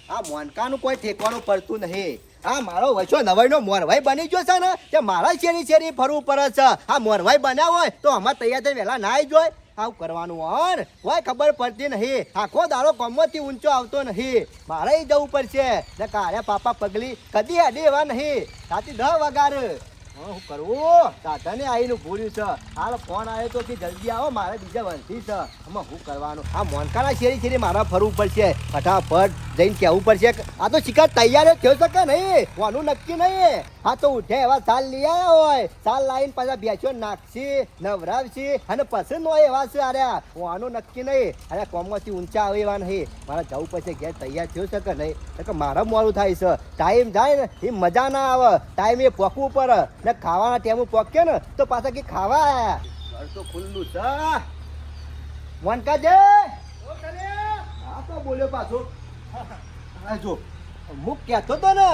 આ મોનકાનું કોઈ ઠેકવાનું પડતું નહીં. આ મારો વચ્ચો નવાઈનો મોરવાઈ બની ગયો છે ને તે મારા શેરી ફરવું પડે છે. આ મોરવાઈ બન્યા હોય તો અમારે તૈયાર થઈ વહેલા ના આવી જોય. આવું કરવાનું હોય કોઈ ખબર પડતી નહીં. આખો દાડો કમોથી ઊંચો આવતો નહીં. મારે જવું પડશે ને કાળે પાપા પગલી કદી હેડી એવા નહીં. રાતે 10 વાગ્યા હું કરવું સાધને આવીને ભૂલ્યું છે. હાલ ફોન આવ્યો તો કે જલ્દી આવો મારે બીજા વંશી છે. આમાં શું કરવાનું? આ મોનકાના શેરી મારા ફરવું પડશે. ફટાફટ જઈને કહેવું પડશે. આ તો શિકાર તૈયાર થયો છે કે નહીં કોનું નક્કી નહીં. હા તો ઉઠે એવા સાલ લઈ આવ્યા હોય સાલ લાવીને પાછા બેસ્યો નાખશી નવરાવશી અને પસંદ હોય એવા છે. અરે કોનું નક્કી નહીં. અરે કોમમાંથી ઊંચા આવે એવા નહીં. મારે જવું પડશે ઘેર તૈયાર થયો છે કે નહીં કે મારા મોડું થાય છે. ટાઈમ જાય ને એ મજા ના આવે. ટાઈમ એ પોકવું પડે ને ખાવાના ટાઈમ પોકે ને તો પાછા કે ખાવા આયા. ઘર તો ખુલ્લું છે. મોનકાજે હા તો બોલ્યો પાછો. જો મુક કહેતો તો ને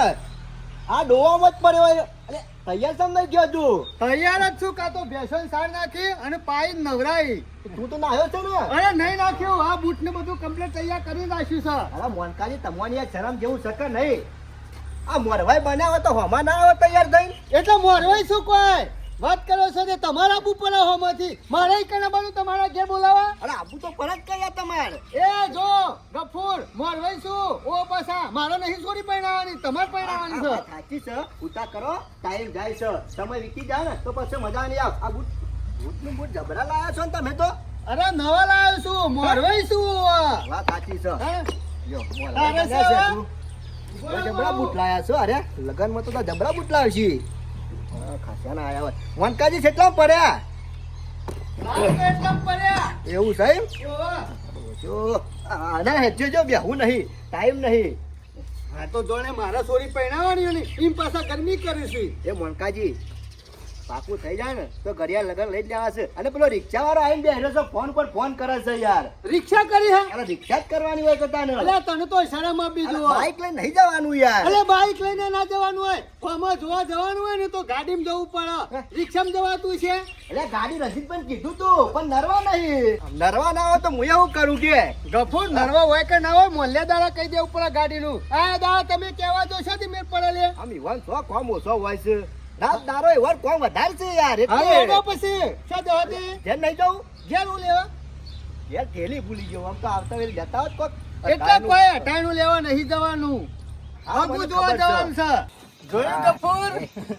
આ ડોવામાં જ પડ્યો હોય. અરે તૈયાર સમ નહીં ગયો તું? તૈયાર જ છું. કાં તો ભેંસોને સાર નાખી અને પાઈ નવરાઈ. તું તો નાહ્યો છે ને? અરે નહીં નાખ્યું. આ બૂટ ને બધું કમ્પ્લીટ તૈયાર કરી નાખ્યું છે. અરે મોનકાજી તમારી આ શરમ જેવું શકે નહીં. આ મોરવાઈ બનાવો તો હોમાં ના આવે તૈયાર થઈને. એટલે મોરવાઈ શું કોઈ વાત કરો છો ને તમારા ઉપર હોમાંથી મારે કને બાનું તમારા ઘેર બોલાવા? અરે આબુ તો પરત કર્યા તમારે. એ જો ગફૂર મોરવાઈ શું ઓ પાછા મારો નહીં છોરી પહેરાવાની તમારે પહેરાવાની છે. સાચી છે. ઉતા કરો ટાઈમ જાય છે. સમય વીતી જાય ને તો પછી મજા નહીં આવે. આ બૂટનું બૂટ જબરા લાયા છો ને તમે તો. અરે નવા લાવ્યો છું મોરવાઈ શું વાત સાચી છે. જો તારે મોરવાઈ છે છે તું. જબરા બૂટ લાયા છો. અરે લગનમાં તો જબરા બૂટ લાવશી. ખાસ્યા ના આયા હોય. મોનકાજી કેટલા પડ્યા? એવું સાહેબ જો આના હેજો જો બેહું નહીં ટાઈમ નહીં. હા તો જોણે મારા છોરી પહેરાવાની ને એમ પાછા ગરમી કરીશું. એ મોનકાજી પાકું થઈ જાય ને તો ઘડિયાળ લગન લઈ જવા છે. અને પેલો રિક્ષા વાળો આવીને બેઠો છે ફોન પર ફોન કરે છે યાર. રિક્ષા કરી હે? અરે રિક્ષા જ કરવાની હોય કતા ને. અલ્યા તને તો શરમ આપી દો. બાઈક લઈને નહીં જવાનું યાર. અલે બાઈક લઈને ના જવાનું હોય. કોમાં જોવા જવાનું હોય ને તો ગાડીમાં જવું પડે. રિક્ષામાં જવાતું છે? એટલે ગાડી રસીદ પણ કીધું તું પણ નરવા નહીં. નરવા ના હોય તો હું એવું કરું કે ગફૂર નરવા હોય કે ના હોય મોલ્યા દાડા કહી દેવું પડે ગાડીનું. આ દાડા તમે કહેવા જો છે મેં પડે લે. આમ ઈવન સો કોમ ઓછો હોય છે. રાત દારો એવર કોમ વધારે છે યાર. હવે એટલે પછી શું જવાતી જેમ નહીં જવું ઘેર હું લેવા યાર થેલી ભૂલી ગયો. આમ તો આવતા વેલી જતા હોત કોક. એટલે કોઈ અટાણું લેવા નહીં જવાનું. આગું જોવા જવાનું છે. જોયું ગફૂર?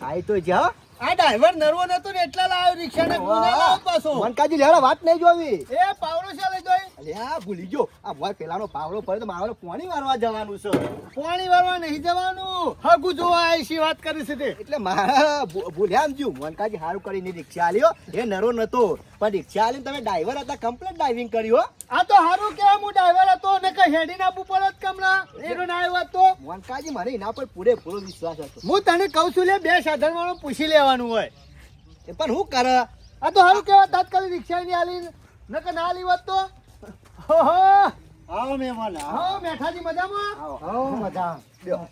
આઈ તો જા આ ડ્રાઈવર નરવો નતો ને એટલા લાવ્યો રિક્ષા ને ગુના લાવ પાછો. મનકાજી લેવા વાત નહીં જોવી. એ પાવડો છે લઈ જોઈ. અલ્યા ભૂલી ગયો. આ ભાઈ પેલાનો પાવડો પડે તો મારે પાણી વારવા જવાનું છે. પાણી વાળવા નહીં જવાનું. હગુ જોવા આઈશી વાત કરી છે તે. એટલે મારા ભૂલ્યા આમ જ્યું. મનકાજી સારું કરીને રિક્ષા આલ્યો. એ નરો નતો પણ રિક્ષા આલીને તમે ડ્રાઈવર હતા કમ્પ્લીટ ડ્રાઇવિંગ કર્યો. આ તો હારું કેવા હું ડ્રાઈવર હતો ને કઈ હેડી ના આપવું પડત કમલા એનો ના આવ્યો તો. મનકાજી મને એના પર પૂરેપૂરો વિશ્વાસ હતો. હું તને કહું છું લે બે સાધન વાળો પૂછી લેવાનું હોય. પણ હું કરે આ તો હારું કેવા તાત્કાલિક રિક્ષા ની આલી નકર ના આલી હોત તો. ઓહો આવો મહેમાન હા મેઠાજી મજામાં? આવો મજા. લ્યો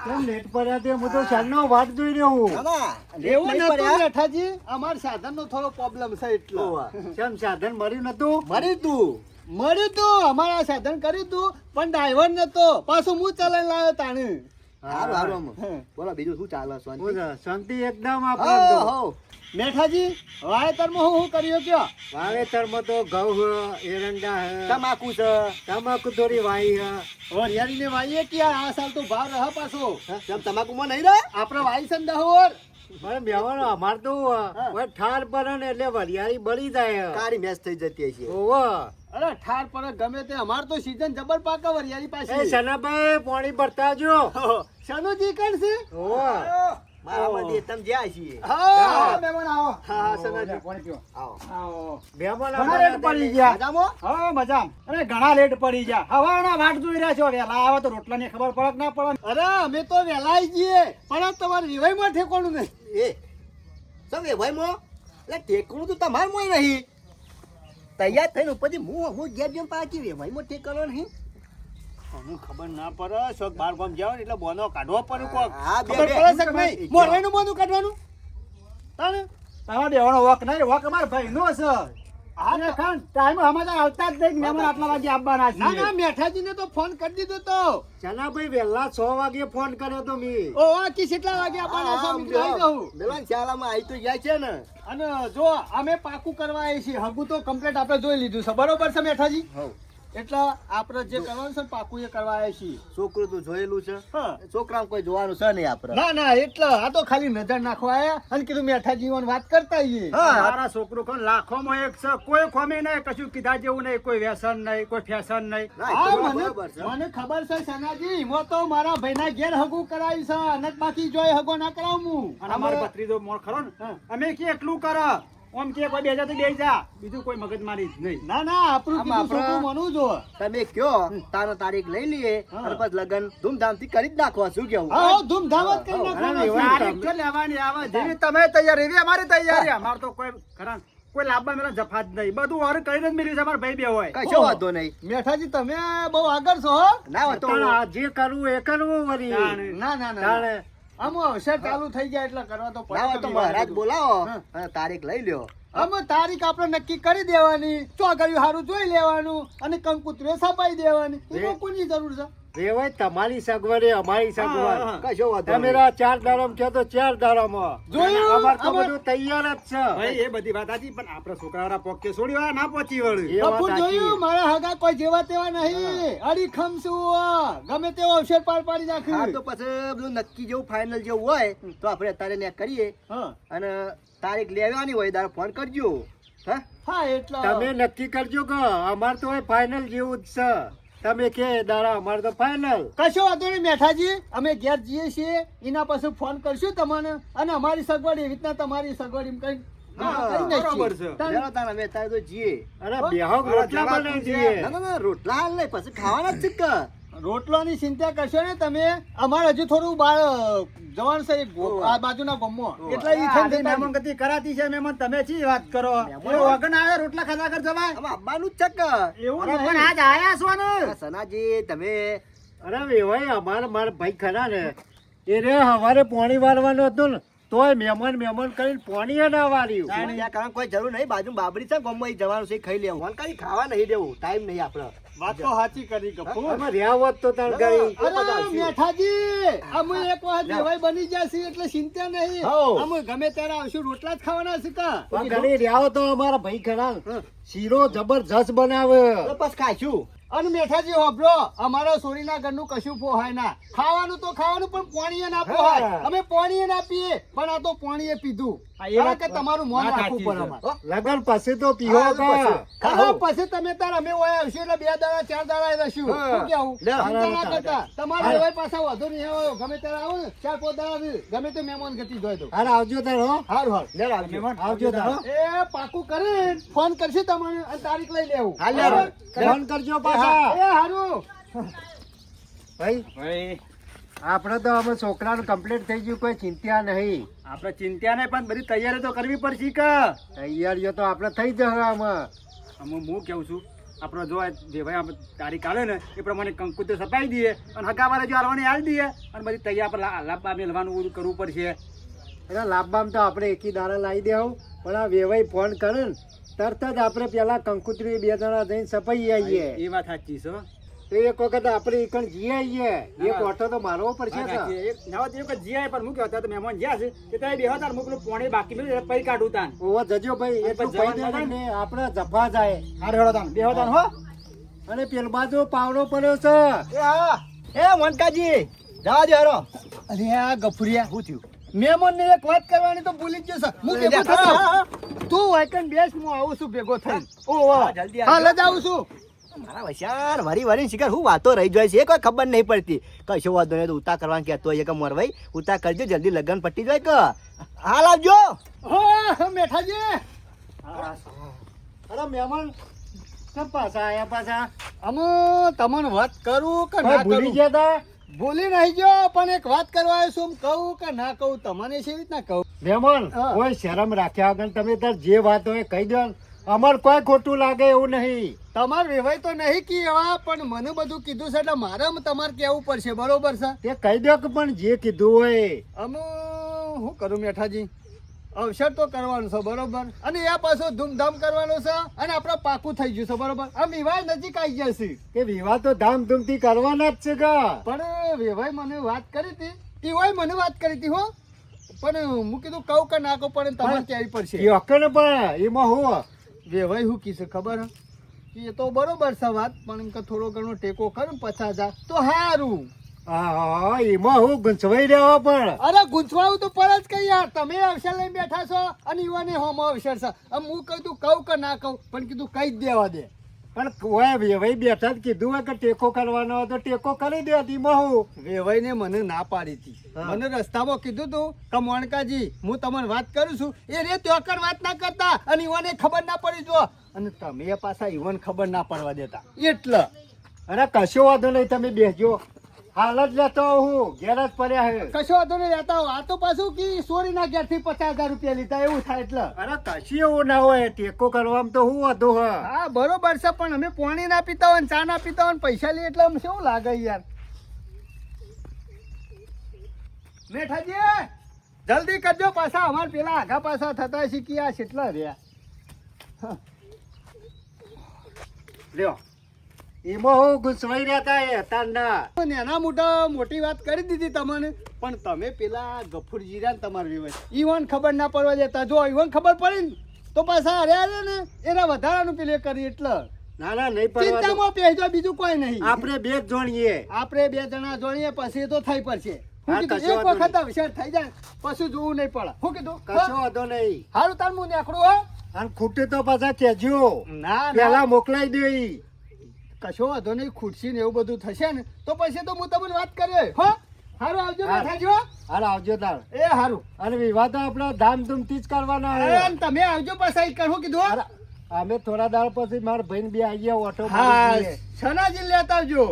કેમ લેટ પડ્યા તે હું તો સાંજનો વાટ જોઈ રહ્યો હું. એવું નતું મેઠાજી અમાર સાધન નો થોડો પ્રોબ્લેમ છે એટલો. કેમ સાધન મળ્યું નતું? મળ્યું તું અમારા સાધન કર્યું તું પણ ડ્રાઈવર નતો. પાછું હું ચલાવી લાવ્યો તાણે. હારું હારું બોલો બીજું શું ચાલે? શાંતિ એકદમ આપણે. મેઠાજી વાવેતરમાં હું કર્યું કયો? વાવેતરમાં તો ઘઉં એરંડા તમાકુ છે. તમાકુ થોડી વાઈ વરિયાળી ને વાઈએ ક્યાં આ સાલ તો ભાવ રહ પાછો. કેમ તમાકુમાં નહીં રહે? આપડે વાઈ છે ને દહોર પણ બેવાનો અમાર તો ઠાર પર ને એટલે વરિયાળી બળી જાય કાળી મેચ થઈ જતી છે. ઓહો અરે ઠાર પર ગમે તે અમાર તો સીઝન જબર પાકે વરિયાળી પાસે. સનાભાઈ પાણી ભરતા જો. સનુજી કણ છે? ઓહો મારા મંદી તમે જ્યાં છીએ. હા મહેમાન આવો. હા સનાજી પાણી પીઓ. આવો મહેમાન ઘણા લેટ પડી ગયા. મજામાં? હા મજામ. અરે ઘણા લેટ પડી ગયા. હવાના વાટ જોઈ રહ્યા છો. વેલા આવે તો રોટલા ની ખબર પડક ના પડે. અરે અમે તો વેલા આવી જઈએ પણ તમારે વિવાહ માં ઠેકોણું નહીં. એ સમ ભાઈ મો એટલે ઠેકણું તો તમાર મોય નહીં. તૈયાર થઈને ઉપરથી હું ઘેર જેમ પાકી ભાઈ મો ઠેકણો નહીં. અમુક ખબર ના પડે શોક બાર ગામ જાવ એટલે બોનો કાઢવો પડે કોક. હા બે ખબર પડે છે કે નહીં? મોરવાનું બોનું કાઢવાનું તાને તમારે દેવાનો વક નહીં. વક અમાર ભાઈ નો છે. અને ખાન ટાઈમ અમારા આવતા જ નહીં મહેમાન આટલા વાગે આવવાના છે. ના ના મેઠાજીને તો ફોન કરી દીધો તો ચલાભાઈ વહેલા 6 વાગે ફોન કર્યો તો મી. ઓ આ કી કેટલા વાગે આવવાના છે મી કહી દઉં. બેલાન શાળામાં આવી તો ગયા છે ને. અને જો અમે પાકું કરવા આવી છીએ હગું તો કમ્પ્લીટ આપણે જોઈ લીધું છે બરોબર છે મેઠાજી. હઉ એટલે આપણે જે કરવાનું છે પાકું એ કરવા આવ્યા છીએ. છોકરું તું જોયેલું છે હા. છોકરાને કોઈ જોવાનું છે નહીં આપણે. ના ના એટલે આ તો ખાલી નજર નાખવા આયા અને કીધું મેઠાજી ઓન વાત કરતા આવીએ. હા. મારા છોકરો કોણ લાખોમાં એક છે કોઈ ખોમે નહીં કશું કીધા જેવું નહીં કોઈ વ્યસન નહીં કોઈ ફેશન નહીં. ના, એ હા, તો મને બરાબર છે. મને ખબર છે સનાજી એમાં તો મારા ભાઈના ઘેર હગું કરાવી છે અને બાકી જોઈ હગો ના કરાવું. અને અમારો ભત્રીજો મોણ ખરો ને અમે કે એટલું કર ઓમ કે કોઈ બેજા તો બેસી જા બીજું કોઈ મગજમારી જ નહીં. ના ના આપણું આમ કીધું આપણે- છોકરું મનવું જો. તમે કયો તારો તારીખ લઈ લઈએ હા. અને પછી લગન ધૂમધામથી કરી જ નાખવા. શું કેવું? હા ધૂમધામ જ કરી હા, નાખવાના છે. તારીખ તો લેવાની આવે જેવી તમે તૈયાર એવી અમારી તૈયારી અમાર તો કોઈ ખરા કોઈ લાભવા મેલા જફા જ નહીં બધું વાર કરીને જ મેળ્યું છે અમારા ભાઈ બે હોય કશો વાંધો નહીં. મેઠાજી તમે બહુ આગળ છો હો. ના હોય તો પણ આ જે કરવું એ કરવું વળી. તાણે. ના ના ના આમ અવસર ચાલુ થઈ જાય એટલે કરવા તો ના હોય તો પડે. મહારાજ બોલાવો હા. અને તારીખ લઈ લ્યો. આમ તારીખ આપણે નક્કી કરી દેવાની ચોગડિયું સારું જોઈ લેવાનું અને કંકુતરીઓ છપાઈ દેવાની એમાં કોની જરૂર છે? રેવાય તમારી સગવડે અમારી હા, સગવડ હા. કશો વાંધો તમે નહીં. રા 4 દારામ કહો તો 4 દારામાં જોયું? અમાર તો અમાર- બધું તૈયાર જ છે ભાઈ એ બધી વાત સાચી પણ આપણા છોકરાઓના પોકે છોડ્યા ના પહોંચી વળ્યું એ વાત કપૂર સાચી. જોયું મારા હગા કોઈ જેવા તેવા નહીં અડીખમ છું ગમે તેવો અવસર પાર પાડી હા નાખ્યું. તો પછી બધું નક્કી જેવું ફાઇનલ જેવું હોય તો આપણે અત્યારે ને કરીએ હા અને તારીખ લેવાની હોય ત્યારે ફોન કરજો. હા હા એટલે તમે નક્કી કરજો કે અમાર તો ફાઇનલ જેવું જ છે તમે કે દારા અમાર તો ફાઇનલ કશો વાંધો નહીં મેઠાજી અમે ઘેર જઈએ છીએ એના પછી ફોન કરશું તમને અને અમારી સગવડ એવી રીતના તમારી સગવડ એમ કઈ હા, કરી નાખીએ. બરોબર છે. તાન- લેલો તાણ અમે અત્યારે તો જઈએ. અરે બેહો રોટલા બનાવી દઈએ ના ના ના રોટલા હાલ નહીં પછી ખાવાના જ છે કે. રોટલાની ચિંતા કરશો ને તમે અમારે હજુ થોડું બાર જવાનું છે આ બાજુના ગામમાં એટલે ઈ આ થઈને આની જતા મહેમાન ગતિ કરાતી છે મહેમાન તમે શી વાત કરો મહેમાન- એ વગન આવે રોટલા ખાધા કર જવાય આમાં આવવાનું જ છે કે. એવું અરે નહીં. પણ આજ આયા છો ને અરે સનાજી તમે અરે વેવાય અમાર મારા ભાઈ ખરા ને એ રે હવારે પાણી વાળવાનું હતું ને તોય મહેમાન કરીને પાણી ના વાળ્યું ત્યાં કરવાની કોઈ જરૂર નહીં. બાજુ બાબરી છે ગામમાં ઈ જવાનું છે ઈ ખાઈ લેવું. ફોન કરી ખાવા નહીં દેવું. ટાઈમ નહીં આપણે. વાત તો સાચી કરી કપૂર. અમે રહ્યા હોત તો તાર કરી અરે મેઠાજી અમે એક વખત જેવાય બની ગયા છીએ એટલે ચિંતા નહીં હઉ. અમે ગમે ત્યારે આવશું રોટલા જ ખાવાના છે કા પણ ઘરે રહ્યા હો તો અમારા ભાઈ ખરા શીરો જબરજસ્ત બનાવે તો પછી ખાઈશું. અને મેઠાજી હોભળો અમારા સોરીના ઘરનું કશું પોહાય ના ખાવાનું તો ખાવાનું પણ પાણીએ ના પોહાય હા. અમે પાણીએ ના પીએ પણ આ તો પાણીએ પીધું હા, એ કારણ વાત- કે તમારું મોન વાત રાખવું સાચી પડે છે. અમારે. લગન પછી તો પીવો હા, કા પછી. ખાવા પછી તમે તાર અમે ઓય આવશું એટલે 2 દાડા 4 દાડા રહીશું હા. શું કેવું લે. ચિંતા ના કરતા તમારે હા. એવાય પાછા વધુ નહીં આવે ગમે ત્યારે આવો ને 4-5 દાડા રહી. ગમે તે મહેમાન ગતિ જોઈ દો અરે આવજો તાર હો હારું હારું લે આવજો. આવજો તાર હો. એ પાકું કરી ફોન કરશે તમને અને તારીખ લઈ લેવું હાલ લે. બરાબર? ફોન કરજો પાછા એ હારું ભાઈ ભાઈ આપણે તો અમે છોકરાનું કમ્પ્લીટ થઈ ગયું કોઈ ચિંતા નહીં આપણે ચિંતા નહીં પણ બધી તૈયારી તો કરવી પડશે કે તૈયારીઓ તો આપણે થઈ જશે આમાં હું કેવું છું આપણો જો જે ભાઈ આપણે તારીખ આવે ને એ પ્રમાણે કંકુતર સપાઈ દઈએ અને હગાવાળા જો હાલવાની હાલ દઈએ અને બધી તૈયાર આપણે લાભ મેળવાનું બધું કરવું પડશે એટલે લાભમાં તો આપણે એકી દાડા લાવી દેવું પણ આ વેવાઈ ફોન કરે ને તરત જ આપણે પેલા કંકુતરી 2 જણા જઈને સપાઈ આવીએ એ વાત સાચી છે હો. તો એક વખત આપણે એકણ જી આવીએ એક ઓટો તો મારવો પડશે વાત ને સાચી. એક નવા દિવસ એક જીઆઈ પર મૂક્યો હતા તો મહેમાન જ્યાં છે તે ત્યાં બેહો તાર મોકલું પોણી બાકી મેળવી પૈ કાઢું તાન ઓવો જજો ભાઈ એટલું પછી કહી દેજો ને આપણે જફા જાય હાર હેડો તાન બેહો તાન હો અને પેલ બાજુ પાવડો પડ્યો છે એ હા એ મોનકાજી જવા દે હારો. અરે આ ગફુરિયા શું થયું? મહેમાન ને એક વાત કરવાની તો ભૂલી જ જશે હું ભેગો હા, થયો હા, તું વાયકન બેસ હું આવું છું ભેગો થઈ હા, જલ્દી આવજો. હાલ જ આવું છું મારા વશાર વરી શિકાર હું વાતો રહી જાય છે એ કોઈ ખબર નહીં પડતી. કશો વાંધો નહીં તો ઉતા કરવાનું કહેતો હોય કે મોરભાઈ ઉતા કરજો જલ્દી લગન પટી જાય કે હાલ આવજો. હા મેઠાજી અરે મહેમાન કેમ પાછા આયા પાછા અમે તમને વાત કરું કે ભાઈ ના ભૂલી કરું ગયા તા ભૂલી નહીં ગયો પણ એક વાત કરવા આવ્યો છું કહું કે ના કહું તમને છે રીતના કહું મહેમાન હા. કોઈ શરમ રાખ્યા વગર તમે તાર જે વાત હોય કહી દો ને. અમાર કોઈ ખોટું લાગે એવું નહીં તમારે વેવાય તો નહીં કહેવા પણ મને બધું કીધું છે એટલે મારે તમારે કહેવું પડશે બરોબર છે તે કહી દો કે પણ જે કીધું હોય અમે શું કરું મેઠાજી અવસર તો કરવાનું છે બરોબર, અને એ પાછું ધૂમધામ કરવાનું છે, અને આપણે પાકું થઈ ગયું છે બરોબર. આમ વિવાહ નજીક આવી જશે, કે વિવાહ તો ધામધૂમથી કરવાના જ છે કે. પણ વેવાઈ મને વાત કરી હતી, ઈવાય મને વાત કરી હતી હો, પણ હું કીધું કહું કે ના કહું, પણ તમારે ત્યાં આવી પડશે. યોકને પણ એમાં હું વેવાઈ શું કીધું ખબર હે? કે એ તો બરોબર છે વાત, પણ એમ કે થોડો ઘણો ટેકો કરું 50,000 તો સારું. હા એમાં હું ગૂંચવાઈ રહ્યો પણ. અરે ગુંચવાવું તો પર જ કઈ યાર, તમે અવસર લઈને બેઠા છો અને યુવાને હોમો અવસર છે. આમ હું કીધું કહું કે ના કહું, પણ કીધું કઈ જ દેવા દે. પણ કોઈ વેવાઈ બેઠા જ કીધું હોય કે ટેકો કરવાનો હોય તો ટેકો કરી દે. એમાં હું વેવાઈને મને ના પાડી હતી, હા. મને રસ્તામાં કીધું તું કે મોણકાજી હું તમને વાત કરું છું, એ રે ત્યોકર વાત ના કરતા અને યુવાને ખબર ના પડી જો, અને તમે પાછા યુવાન ખબર ના પડવા દેતા એટલે. અરે કશો વાંધો નહીં, તમે બેસજો. હાલ જ લેતો હું ઘેર જ પડ્યા હે. કશો વાંધો નહીં રહેતા હો. આ તો પાછું કે સોરી ના ઘેરથી 50,000 રૂપિયા લીધા એવું થાય એટલે. અરે કશી એવું ના હોય, ટેકો કરવામાં તો હું વાંધો હ. હા બરોબર છે, પણ અમે પાણી ના પીતા હોય ને ચા ના પીતા હોય ને પૈસા લઈએ એટલે અમને શું લાગે યાર. મેઠાજી જલ્દી કરજો, પાછા અમાર પેલા આગા પાછા થતા શીખી આ કેટલા રહ્યા. લ્યો એમાં હું ગુંચવાઈ રહેતા એ તારના. નાના મોટા મોટી વાત કરી દીધી તમને, પણ તમે પેલા ગફુરજી રહ્યા ને તમારા વિવાહ ઈવન ખબર ના પડવા દેતા. જો ઈવન ખબર પડી ને તો પાછા અરે ને એના વધારાનું પેલે કરી એટલે. ના ના નહીં પડવા દો. ચિંતામાં પહેજો, બીજું કોઈ નહીં. આપણે બે જ જોણીએ. આપણે 2 જણા જોડીએ પછી તો થઈ પડશે. હા, હું કીધું કશો એક વાંધો વખત અવસર થઈ જાય પછી જોવું નહીં પડે. હું કીધું કશો વાંધો નહીં. હારું તાર હું નીકળું હો. અને ખૂટે તો પાછા કેજો. ના પેલા મોકલાઈ દે ઈ. કશો વાંધો નહીં, ખૂટશી ને એવું બધું થશે ને તો પછી તો હું તમને વાત કર્યો હો. હારું આવજો હા. બેઠાજી હો. હાલ આવજો તાર. એ હારું. અને વિવાહ તો આપણો ધામધૂમથી જ કરવાના અરે, હે. અને તમે આવજો પાછા હું કીધું હો. અરે, અમે થોડા દાળ પછી મારા ભાઈ બે આવી ગયા ઓટો હા મારી દઈએ. સનાજી લેતા આવજો.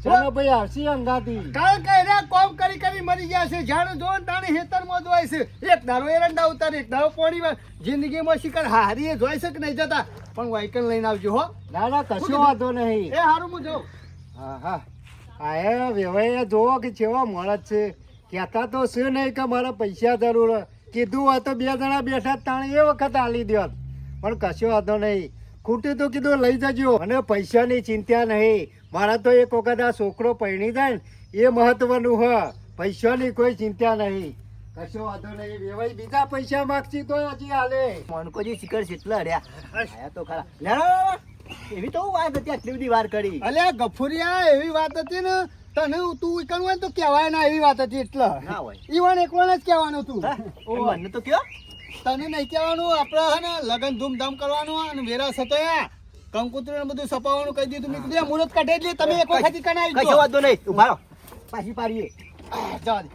ચાલો ભાઈ આવશી અંગાતી. કારણ કે એના કોમ કરી કરી મરી ગયા છે. જાણે જો ને તાણે હેતરમાં જોય છે. એક દારો એરંડા ઉતારે, એક દારો પોણી જિંદગીમાં શિકાર હારીએ જોઈ છે કે નહીં જતા, પણ વાયકન લઈને આવજો હો. ના ના કશો વાંધો નહીં. એ હારું હું જાઉં. હા હા આ એ વેવાઈ જોવો કે કેવા મળત છે. કહેતા તો શું નહીં કે મારા પૈસા જરૂર હોય. કીધું હોય તો 2 જણા બેઠા તાણી એ વખત આલી દ્યોત. પણ કશો વાંધો નહીં, ખૂટ્યું તો કીધું લઈ જજો. અને પૈસાની ચિંતા નહીં. મારા તો એક વખત આ છોકરો પરણી જાય ને એ મહત્વનું હ. પૈસાની કોઈ ચિંતા નહીં. કશો વાંધો નહીં. વેવાઈ બીજા પૈસા માગશી તો હજી હાલે. મોનકોજી શિખર કેટલા રહ્યા આયા તો ખરા. લે, એવી તો હું વાત હતી, આટલી બધી વાર કરી. અલ્યા ગફુરિયા એવી વાત હતી ને, તને તું એકલું હોય ને તો કહેવાય ના એવી વાત હતી એટલે. ના હોય. ઈવન એકલો જ કહેવાનું તું. હા? મને તો કયો તને નહીં કહેવાનું, આપણે હે ને લગન ધૂમધામ કરવાનું અને વેરા સતોયા કંકુતરી ને બધું સપાવવાનું કહી દીધું. મેં કીધું મુહૂર્ત કાઢે એટલે તમે એક વખત કણાઈ કશો વાંધો નહીં, ઉભા રહો, પાછી પાડીએ. જવા દે.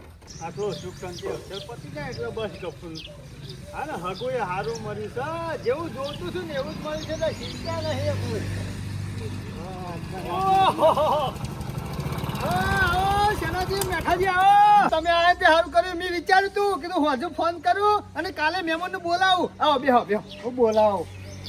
આટલો સુખ શાંતિ અક્ષર પતી જાય એટલે બસ ગફુર. હા ને હગું એ હારું મળ્યું છે, જેવું જોતું છું ને એવું જ મળ્યું છે, એટલે ચિંતા નહીં કોઈ. શેનાજી મેઠાજી આવો. તમે આયા તે સારું કર્યું. મેં વિચાર્યું તું કીધું હજુ ફોન કરું અને કાલે મહેમાનને બોલાવું. આવો બેહો બેહો. હું બોલાવો.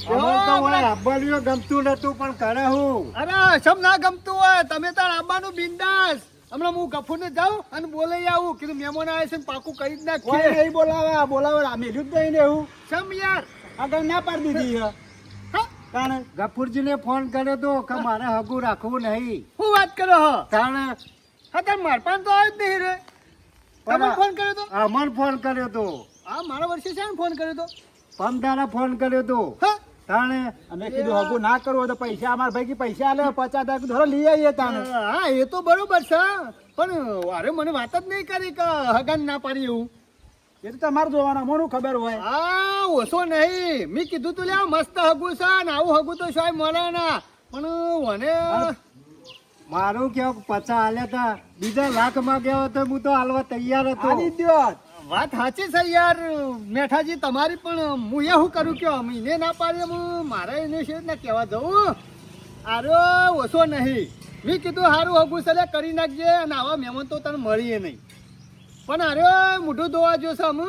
અમારે તો ઓય આંબલિયો ગમતું નતું પણ કરે હું. અરે સમ ના ગમતું હોય તમે તાર આવવાનું બિંદાસ. હમણાં હું ગફુરને જાઉં અને બોલાઈ આવું. કીધું મહેમાન આવે છે ને પાકું કરી જ નાખીએ. કોઈ નહીં બોલાવે, બોલાવે મેલ્યું જ નહીં ને એવું. સમ યાર આગળ ના પાડી દીધી હે. હા? તાણે ગફુરજીને ફોન કર્યો તો કે મારે હગું રાખવું નહીં. શું વાત કરો હો? તાણે હા તાર માર પાન તો આવ્યો જ નહીં રે. તમે ફોન કર્યો તો? અમર ફોન કર્યો તો. હા મારા વર્ષે છે ને ફોન કર્યો તો. પમદારા ફોન કર્યો તો. હા તાણે અમે કીધું હગું ના કરવું હોય તો પૈસા અમારા ભાઈ પૈસા આલે 50,000 ધરો લઈ આવીએ તાને. હા એ તો બરોબર છે, પણ અરે મને વાત જ નહીં કરી કે હગાન ના પાડી એવું. એ તો તમારે જોવાના, મને ખબર હોય. હા ઓછો નહીં. મેં કીધું તું લે મસ્ત હગું છે ને આવું હગું તો શાય મળે ના, પણ મને મારું કેવું 50 આલ્યા તા, બીજા લાખ માંગ્યા હોય તો હું તો હાલવા તૈયાર હતો. આલી દ્યો. વાત સાચી છે યાર મેઠાજી તમારી, પણ હું એ શું કરું કે મહિને ના પાડીએ હું મારે એને છે ને કહેવા જવું. અરે ઓછો નહીં. મેં કીધું સારું હગું છે કરી નાખજે, અને આવા મહેમાન તો તને મળીએ નહીં. પણ અરે મોઢું ધોવા જોશે અમે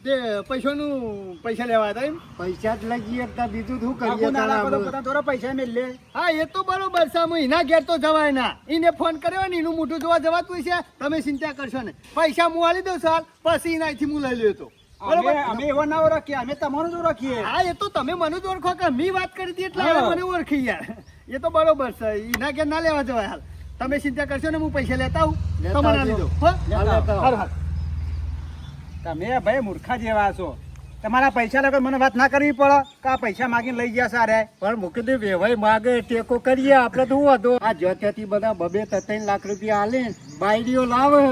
તે પૈસા લેવા હતા એમ. પૈસા જ લઈ જઈએ તો બીજું શું કરીએ હગું ના રાખો તો તાણે? પોતાના ધોરો પૈસા મેલ લે. હા એ તો બરોબર છે. હું એના ઘેર તો જવાય ના. એને ફોન કર્યો ને એનું મોઢું જોવા જવાતું છે. તમે ચિંતા કરશો ને, પૈસા હું આલી દઉં સાલ પછી એનાથી હું લઈ લ્યો તો. અમે એવા ના ઓળખીએ, અમે તમારું જ ઓળખીએ. હા એ તો તમે મને જ ઓળખો કે મી વાત કરી હતી એટલે હવે મને ઓળખી યાર. એ તો બરોબર છે. એના ઘેર ના લેવા જવાય હાલ. તમે ચિંતા કરશો ને હું પૈસા લેતા આવું તમારે લીધો હો. હારું, હારું. તમે ભાઈ મૂર્ખા જેવા છો. તમારા પૈસા લગન મને વાત ના કરવી પડે કે આ પૈસા માગીને લઈ ગયા સારે. પણ મૂકી દે વેવાઈ માગે ટેકો કરીએ આપણે તો શું હતો આ જ્યાંથી બધા 2-3 લાખ રૂપિયા આલે બાયડીઓ લાવે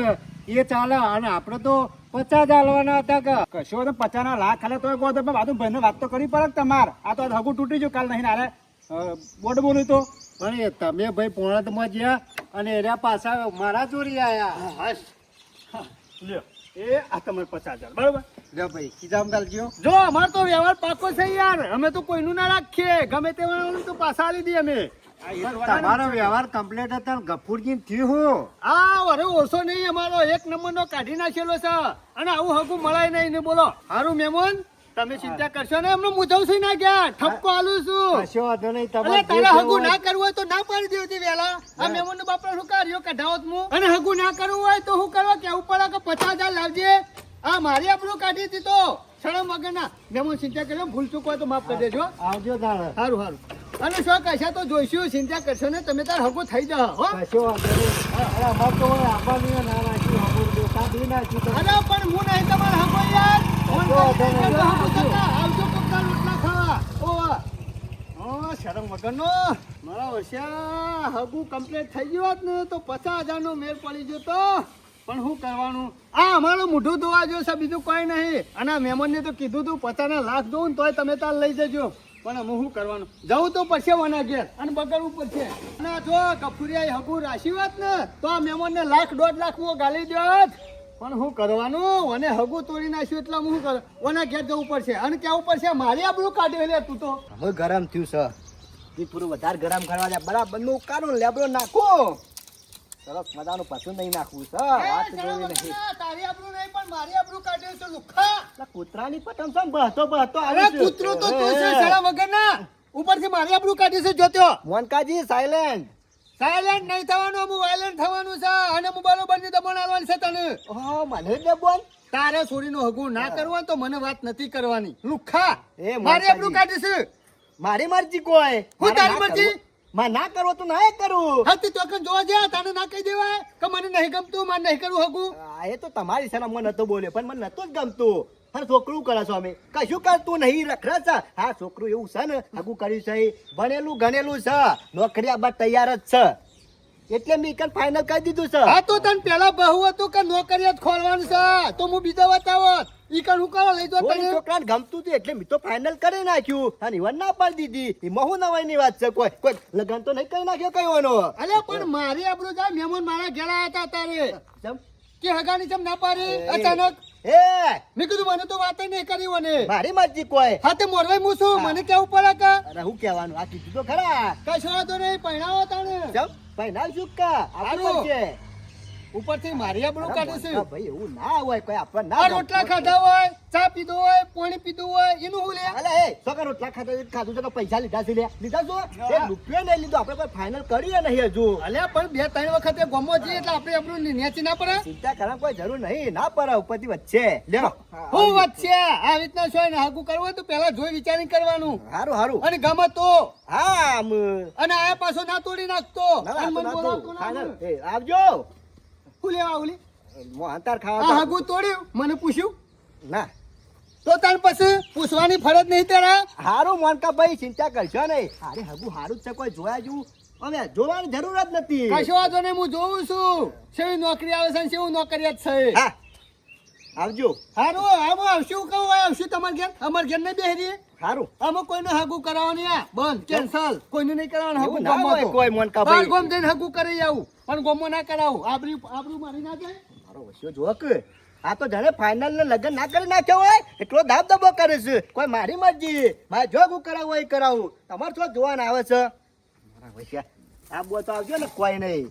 એ ચાલે અને આપણે તો 50 આલવાના હતા કે કશો તો 50 લાખ ખાલે તો કહો તો બાજુ ભાઈને વાત તો કરવી પડે તમારે. આ તો હગું તૂટી ગયું કાલ નહીં આરે બોર્ડ બોલ્યું તો. પણ એ તમે ભાઈ પોણતમાં જ્યાં અને એના પાછા મારા ચોરી આયા. હાશ. હા, લ્યો. એ આ તમારે 50,000 બરોબર. લે ભાઈ કીધામ ચાલજો. જો અમાર તો વ્યવહાર પાકો છે યાર. અમે તો કોઈનું ના રાખીએ. ગમે તે વાળાનું તો પાછા આલી દઈએ અમે. તમારો વ્યવહાર કમ્પ્લીટ હતા ને ગફુરજી થયું હું આ અરે ઓછો નહીં અમારો 1 નંબરનો કાઢી નાખેલો છે અને આવું હગું મળાય નહીં ને બોલો. હારું મહેમાન તમે ચિંતા કરશો ને એમને મુજવસી ના ગયા ઠપકો આલું છું. કશો વાંધો નહીં અરે તમારે તારા હગું ના કરવું હોય તો ના પાડી દેતી વેલા. આ મહેમાન નો બાપરો શું કાર્યો કઢાવત હું અને હગું ના કરવું હોય તો હું કરવા કેવું પડે કે 50,000 લાવજે. આ મારી આપણું કાઢી હતી તો શરમ વગરના. મહેમાન ચિંતા કર્યો ભૂલ ચૂક હોય તો માફ કરી દેજો. આવજો તારે. સારું સારું અને શું કશા તો જોઈશું. ચિંતા કરશો ને તમે તાર હગું થઈ જાઓ હો. કશો વાંધો નહીં. અરે અમાર તો હવે આબાની ના નાખ્યું હમુર જો કાઢી નાખ્યું તમે. અરે પણ હું નહીં તમારે હગો યાર. ફોન કરી દેજો, હગું થતા. આવજો કોકના રોટલા ખાવા. ઓવા. ઓ શરમ વગરનો મારા વર્ષા હગું કમ્પ્લીટ થઈ ગયું હોત ને તો 50,000 નો મેળ પડી ગયો તો. પણ શું કરવાનું આ અમારું મોઢું ધોવા જોશે બીજું કોઈ નહીં. અને આ મહેમાનને તો કીધું તું 50 લાખ દઉં ને તોય તમે તાર લઈ જજો. પણ અમે શું કરવાનું જવું તો પડશે વના ઘેર અને બગડવું પડશે. અને જો કફુરિયા હગું રાશી વાત ને તો આ મહેમાનને 1,00,000-1.5 લાખ હું ગાલી દેત. પણ શું કરવાનું અને હગું તોડી નાખ્યું એટલે હું શું કરું વના ઘેર જવું પડશે અને કેવું પડશે મારી આબરૂ કાઢી લે તું તો. હવે ગરમ થયું છે એ પૂરું વધારે ગરમ કરવા દે બરાબર નું કાઢું લેબડો નાખો સરસ મજાનું પસંદ નહીં નાખવું છે વાત જોવી નહીં. તારી આબરૂ નહીં પણ મારી આબરૂ કાઢી છે લુખા. આ કૂતરાની પતંગ છે ને બહતો અરે કૂતરો તો તું છે શરમ વગરના. ઉપરથી મારી આબરૂ કાઢી છે જોત્યો. મોનકાજી સાયલેન્ટ. સાયલેન્ટ નહીં થવાનું અમુક વાયલેન્ટ થવાનું છે અને હું બરોબર ની દમણ આલવાની છે તને. ઓહ મને જ બોલ તારે છોરીનું હગું ના કરવું તો મને વાત નથી કરવાની લુખા. એ મોનકાજી. મારી આબરૂ કાઢી છે. મારી મરજી કોઈ હું તારી મરજી? માં ના કરો તો ના કરું. હતી તો કન જોવા જા તને ના કહી દેવાય કે મને નહીં ગમતું મને નહીં કરવું હગું. એ તો તમારી સલાહ મને નતો બોલ્યો પણ મને નતો જ ગમતું. પણ છોકરું કરે છો અમે કશું કરતું નહીં રખડા છે. હા છોકરું એવું છે ને હગું કર્યું છે ભણેલું ગણેલું છે નોકરી આબા તૈયાર જ છે એટલે મેં કન ફાઇનલ કરી દીધું છે. હા તો તને પેલા બહુ હતું કે નોકરિયાત ખોલવાનું છે તો હું બીજો બતાવત ઈ કન હું કરવા લઈ જો તને. છોકરાને ગમતું હતું એટલે મેં તો ફાઇનલ કરી નાખ્યું અને ઈવન ના પાડી દીધી એમાં હું નવાઈની વાત છે. કોઈ લગન તો નહીં કરી નાખ્યો કયોનો. અલે પણ મારી આબરૂ જા મહેમાન મારા ઘેર આયા હતા તારે ચમ કે હગાની ચમ ના પાડી અચાનક. એ મેં કીધું મને તો વાત નહીં કરી મને. મારી મરજી કોઈ. હા તે મોરવાઈ હું છું મને કેવું પડે કે અરે હું કહેવાનું આ કીધું તો ખરા. કશો વાંધો નહીં પૈણાવો તને. ચમ પહેરાવશું કા હારું. આપણું છે ઉપરથી મારી આબરૂ કાઢે છે. ભાઈ એવું ના હોય કોઈ આપણને આ ના રોટલા ગમતું ખાધા હોય ચા પીધો હોય પાણી પીધું હોય એનું હું લે. અલે એ છોકરા રોટલા ખાધું છે તો પૈસા લીધા છે લે લીધા છો એક રૂપિયો નહીં લીધો આપણે કોઈ ફાઇનલ કરીએ નહીં હજુ. અલ્યા પણ 2-3 વખતે ગમો જઈએ એટલે આપણે આપણું નેચી ના પડે. ચિંતા કરવાની કોઈ જરૂર નહીં ના પડે ઉપરથી વચ્ચે લ્યો હું વચ્ચે આ રીતના છો ને હાગું કરવું હોય તો પેલા જોઈ વિચારી કરવાનું હારું હારું અને ગમે તો હા આમ અને આયા પાછો ના તોડી નાખતો ના, અને ના, મને ના, બોલાવતો ના ફાઇનલ. મને. એ, આવજો હું લેવા ઓલી મોહનતાર આ ખાવા હાગું તોડ્યું મને પૂછ્યું ના તો તાર પછી પૂછવાની ફરજ નહીં તારા. હારું મોનકા ભાઈ ચિંતા કરશો નહીં અરે હગું હારું જ છે કોઈ જોયા જેવું હવે જોવાની જરૂર જ નથી. કશો વાંધો નહીં હું જોઉં છું શેવી નોકરી આવે છે ને શેવું નોકરિયાત છે. હા આવજો હારું આમાં આવશું કહું હોય આવશું તમારે ઘેર અમારે ઘેર નહીં બેહરીએ હારું આમાં કોઈને હાગું કરાવવાની આ બંધ કેન્સલ કોઈને નહીં કરવાનું એવું હાગું ના ગમો હોય તો. કોઈ મોનકા બાર ભાઈ ગોમ જઈને હાગું કરી આવું પણ ગોમો ના કરાવું આબરૂ મારી ના જાય. મારો વસ્યો જો કે આ તો જાણે ફાઇનલ ને લગ્ન ના કરી નાખ્યો હોય એટલો દાબ દબો કરે છે કોઈ મારી મરજી મારે જો હું કરાવું હોય એ કરાવું તમારે શું જોવાના આવે છે મારા વસ્યા આ બો તો આવજો ને કોઈ નહીં